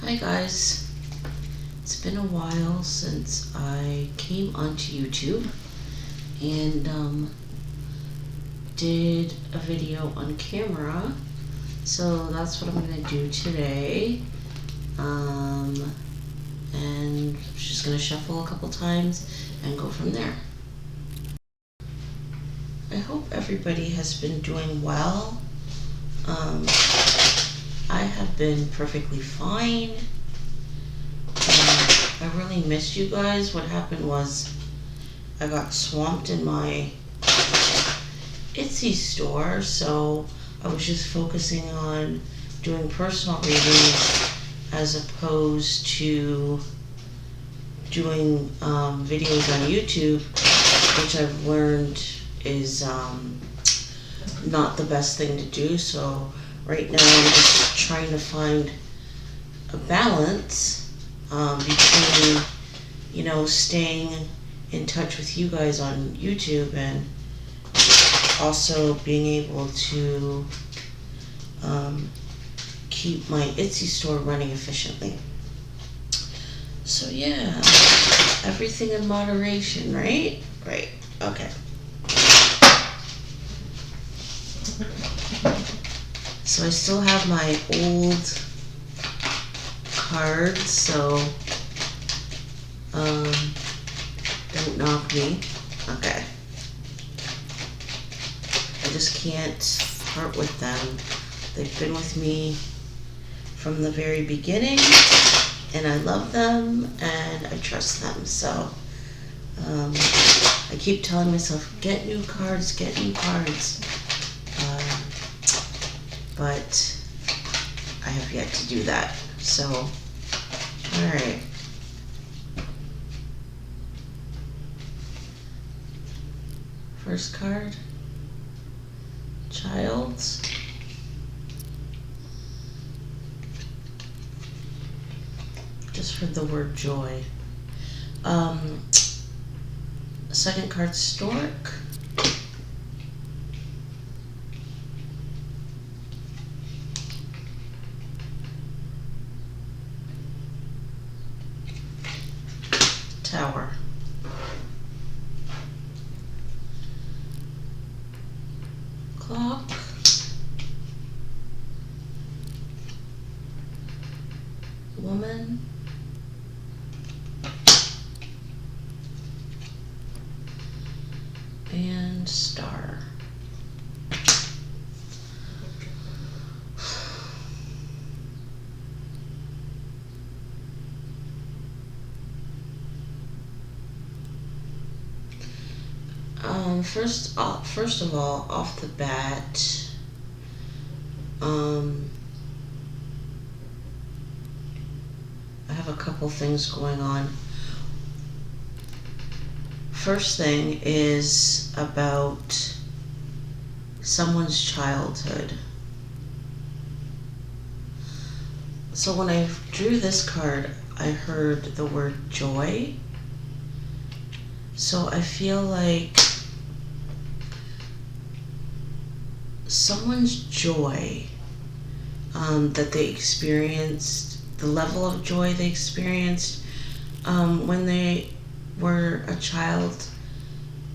Hi guys, it's been a while since I came onto YouTube and did a video on camera, so that's what I'm going to do today. And I'm just going to shuffle a couple times and go from there. I hope everybody has been doing well. I have been perfectly fine. I really missed you guys. What happened was I got swamped in my Etsy store, so I was just focusing on doing personal readings as opposed to doing videos on YouTube, which I've learned is not the best thing to do. So right now I'm just trying to find a balance between, staying in touch with you guys on YouTube and also being able to keep my Etsy store running efficiently. So yeah, everything in moderation, right? Right, okay. So I still have my old cards, so don't knock me. Okay. I just can't part with them. They've been with me from the very beginning, and I love them and I trust them. So I keep telling myself, get new cards, get new cards. But I have yet to do that. So, alright. First card, Childs. Just for the word joy. Second card, Stork. Tower. Clock. Woman. And Star. First of all, off the bat, I have a couple things going on. First thing is about someone's childhood. So when I drew this card, I heard the word joy. So I feel like someone's joy that they experienced, the level of joy they experienced when they were a child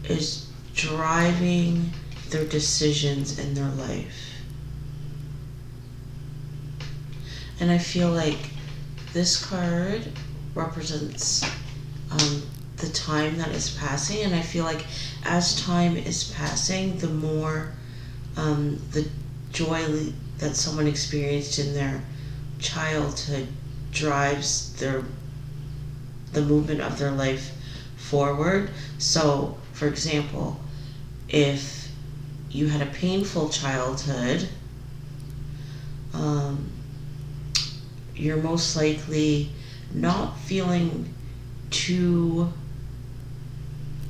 is driving their decisions in their life. And I feel like this card represents the time that is passing, and I feel like as time is passing, the more the joy that someone experienced in their childhood drives the movement of their life forward. So, for example, if you had a painful childhood, you're most likely not feeling too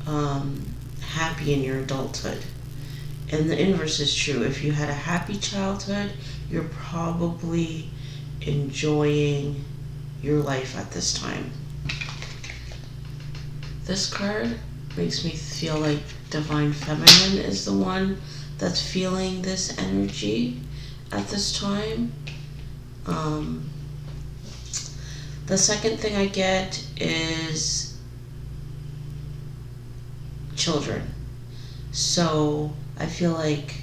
happy in your adulthood. And the inverse is true. If you had a happy childhood, you're probably enjoying your life at this time. This card makes me feel like Divine Feminine is the one that's feeling this energy at this time. The second thing I get is children. So I feel like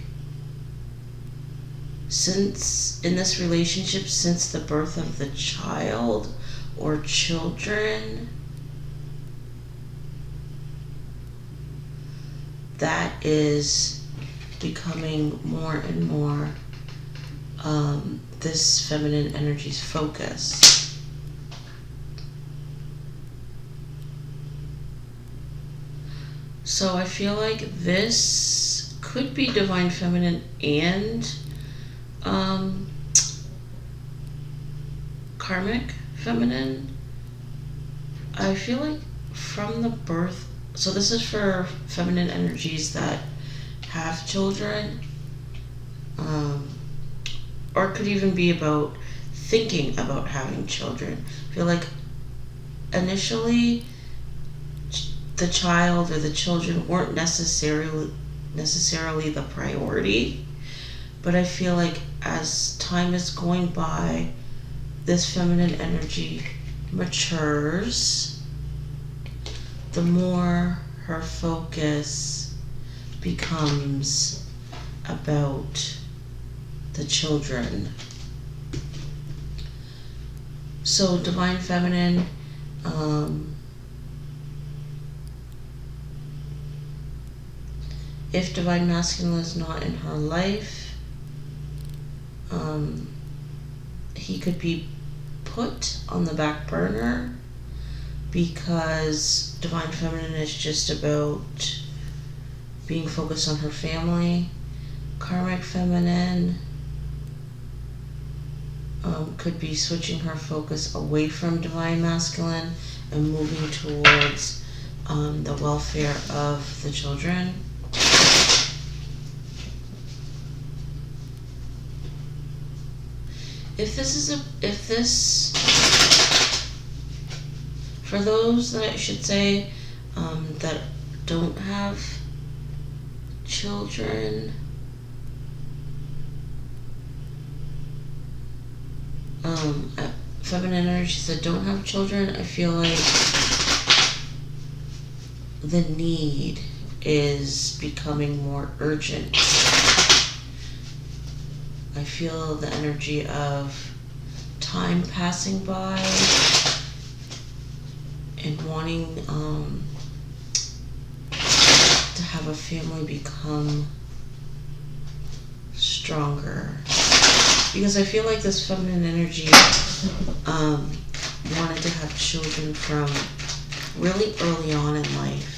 since in this relationship, since the birth of the child or children, that is becoming more and more this feminine energy's focus. So I feel like this could be divine feminine and karmic feminine. I feel like from the birth, so this is for feminine energies that have children, or it could even be about thinking about having children. I feel like initially the child or the children weren't necessarily the priority, but I feel like as time is going by, this feminine energy matures, the more her focus becomes about the children. So divine feminine, if divine masculine is not in her life, he could be put on the back burner because divine feminine is just about being focused on her family. Karmic feminine could be switching her focus away from divine masculine and moving towards the welfare of the children. For those that I should say that don't have children, feminine energies that don't have children, I feel like the need is becoming more urgent. I feel the energy of time passing by and wanting to have a family become stronger. Because I feel like this feminine energy wanted to have children from really early on in life.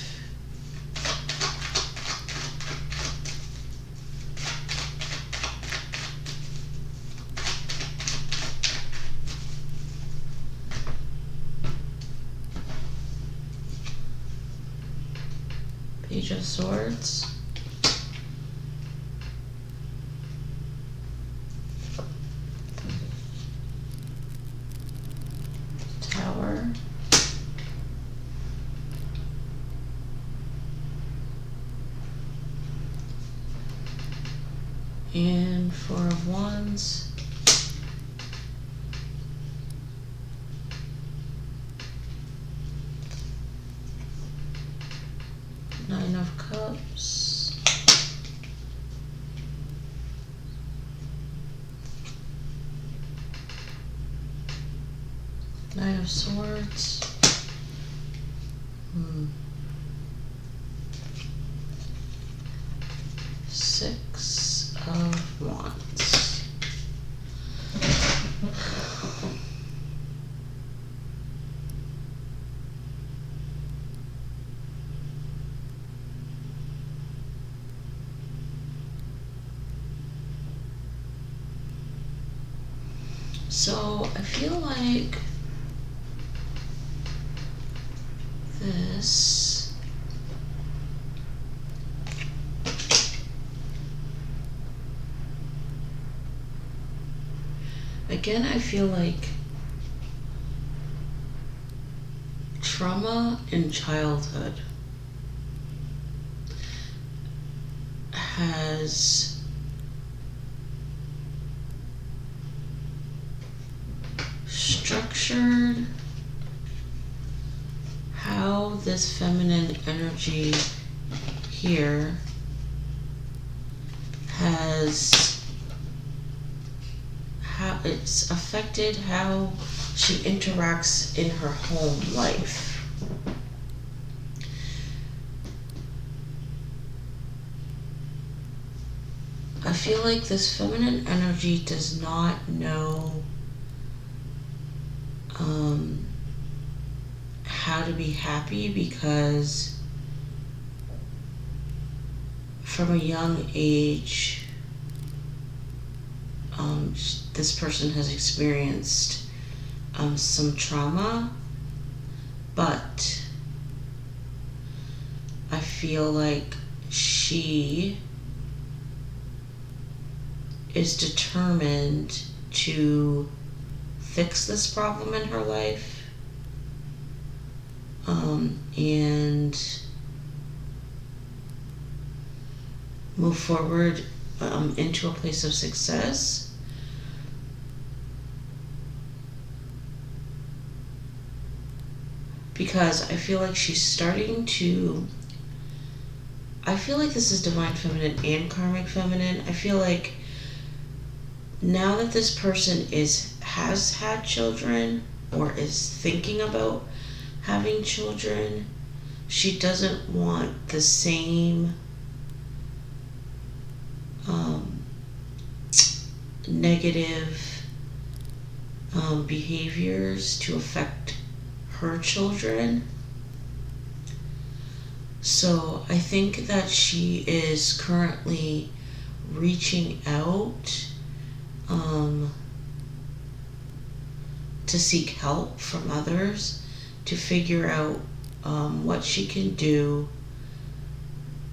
Page of Swords. Tower. And Four of Wands. Nine of Cups. Nine of Swords. Six of Wands. So I feel like this again, I feel like trauma in childhood has structured pictured how this feminine energy here has, how it's affected how she interacts in her home life. I feel like this feminine energy does not know how to be happy, because from a young age, this person has experienced some trauma, but I feel like she is determined to fix this problem in her life, and move forward into a place of success. Because I feel like she's starting to, I feel like this is divine feminine and karmic feminine. I feel like now that this person has had children or is thinking about having children, she doesn't want the same negative behaviors to affect her children. So I think that she is currently reaching out to seek help from others to figure out what she can do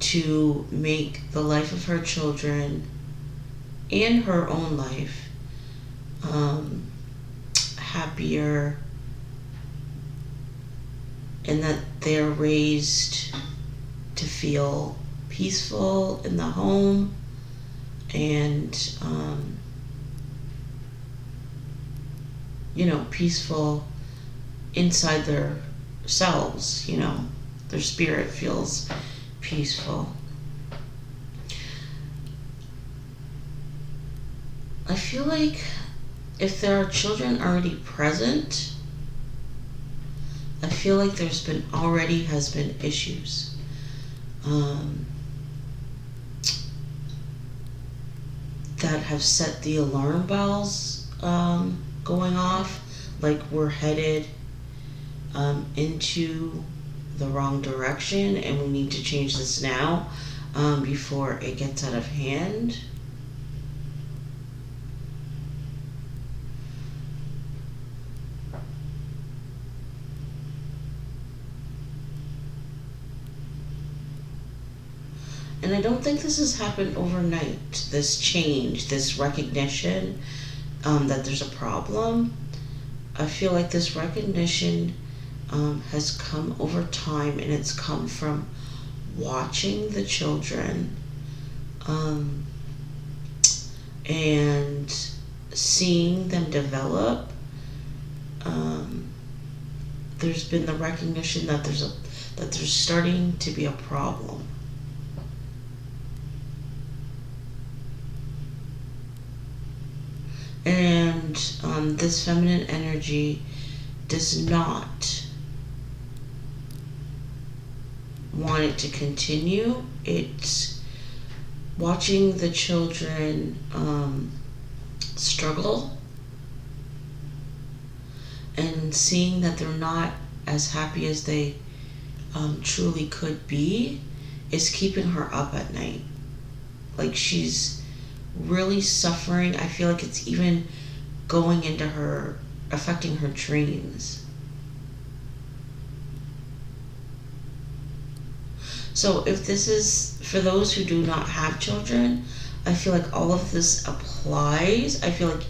to make the life of her children and her own life happier, and that they're raised to feel peaceful in the home and peaceful inside their selves, their spirit feels peaceful. I feel like if there are children already present, I feel like has been issues. That have set the alarm bells going off, like we're headed into the wrong direction and we need to change this now before it gets out of hand. And I don't think this has happened overnight, this change, this recognition that there's a problem. I feel like this recognition has come over time, and it's come from watching the children and seeing them develop. There's been the recognition that there's starting to be a problem. And this feminine energy does not want it to continue. It's watching the children struggle and seeing that they're not as happy as they truly could be is keeping her up at night. Like, she's really suffering. I feel like it's even going into her, affecting her dreams. So if this is for those who do not have children, I feel like all of this applies. I feel like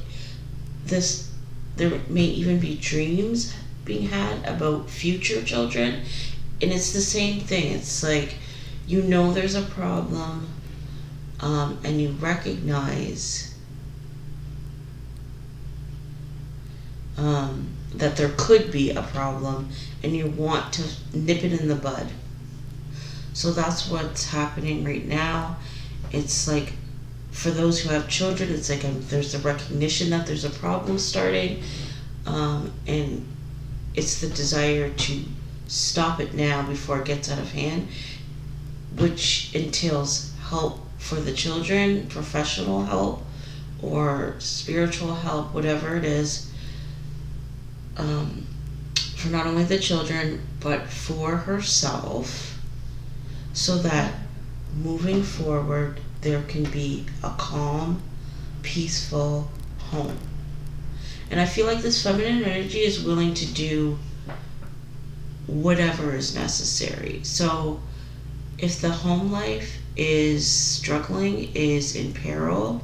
there may even be dreams being had about future children, and it's the same thing. It's like, there's a problem, and you recognize that there could be a problem, and you want to nip it in the bud. So that's what's happening right now. It's like, for those who have children, it's like there's a recognition that there's a problem starting, and it's the desire to stop it now before it gets out of hand, which entails help for the children, professional help or spiritual help, whatever it is, for not only the children but for herself, so that moving forward there can be a calm, peaceful home. And I feel like this feminine energy is willing to do whatever is necessary. So if the home life is struggling, is in peril,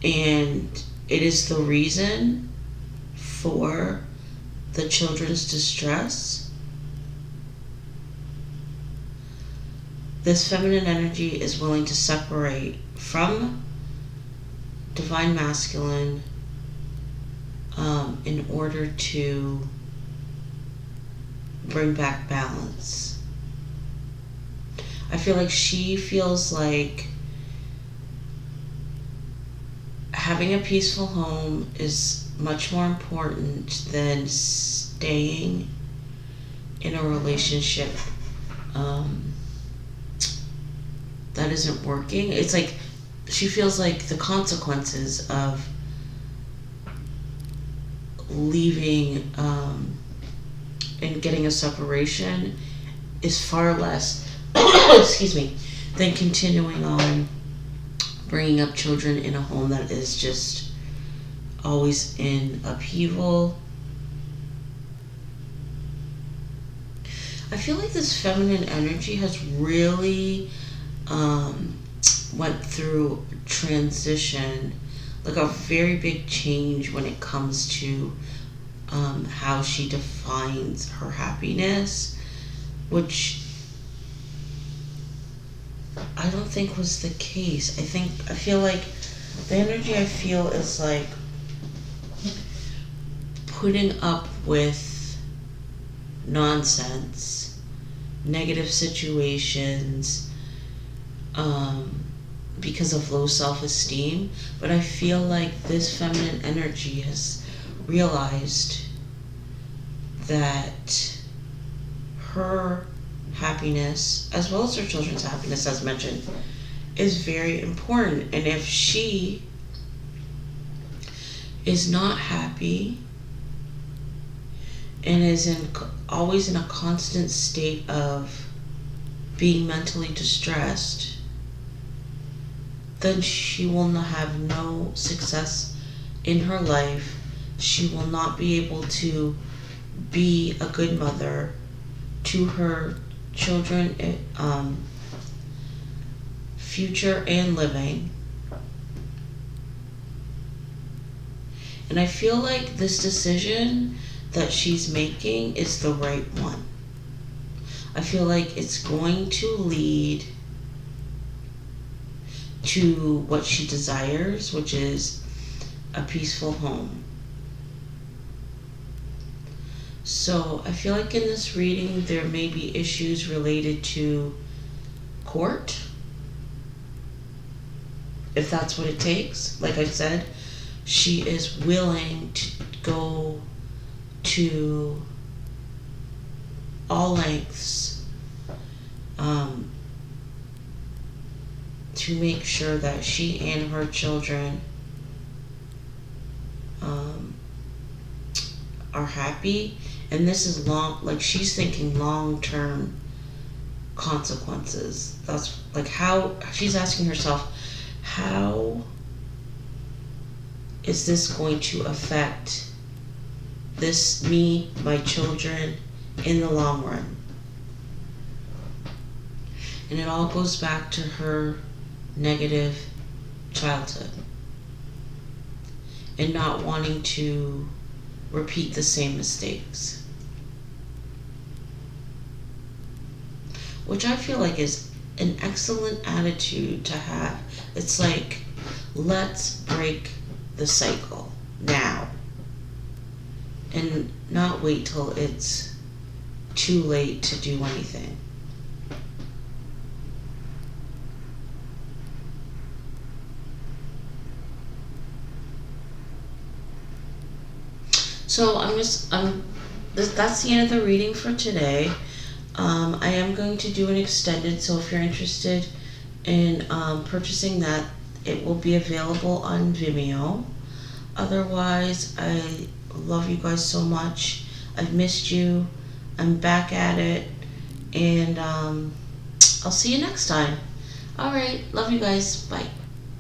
and it is the reason for the children's distress, this feminine energy is willing to separate from divine masculine in order to bring back balance. I feel like she feels like having a peaceful home is much more important than staying in a relationship that isn't working. It's like she feels like the consequences of leaving and getting a separation is far less excuse me, than continuing on bringing up children in a home that is just always in upheaval. I feel like this feminine energy has really went through transition, like a very big change when it comes to how she defines her happiness, which I don't think was the case. I feel like the energy I feel is like putting up with nonsense, negative situations, because of low self-esteem. But I feel like this feminine energy has realized that her happiness, as well as her children's happiness, as mentioned, is very important. And if she is not happy and is always in a constant state of being mentally distressed, then she will not have no success in her life. She will not be able to be a good mother to her children, future and living. And I feel like this decision that she's making is the right one. I feel like it's going to lead to what she desires, which is a peaceful home. So I feel like in this reading there may be issues related to court, if that's what it takes. Like I said, she is willing to go to all lengths to make sure that she and her children are happy. And this is like she's thinking long-term consequences. That's like how she's asking herself, how is this going to affect me, my children, in the long run? And it all goes back to her negative childhood and not wanting to repeat the same mistakes, which I feel like is an excellent attitude to have. It's like, let's break the cycle. now and not wait till it's too late to do anything. So that's the end of the reading for today. I am going to do an extended, so if you're interested in purchasing that, it will be available on Vimeo. Otherwise, I love you guys so much. I've missed you. I'm back at it, and I'll see you next time. All right, love you guys. Bye.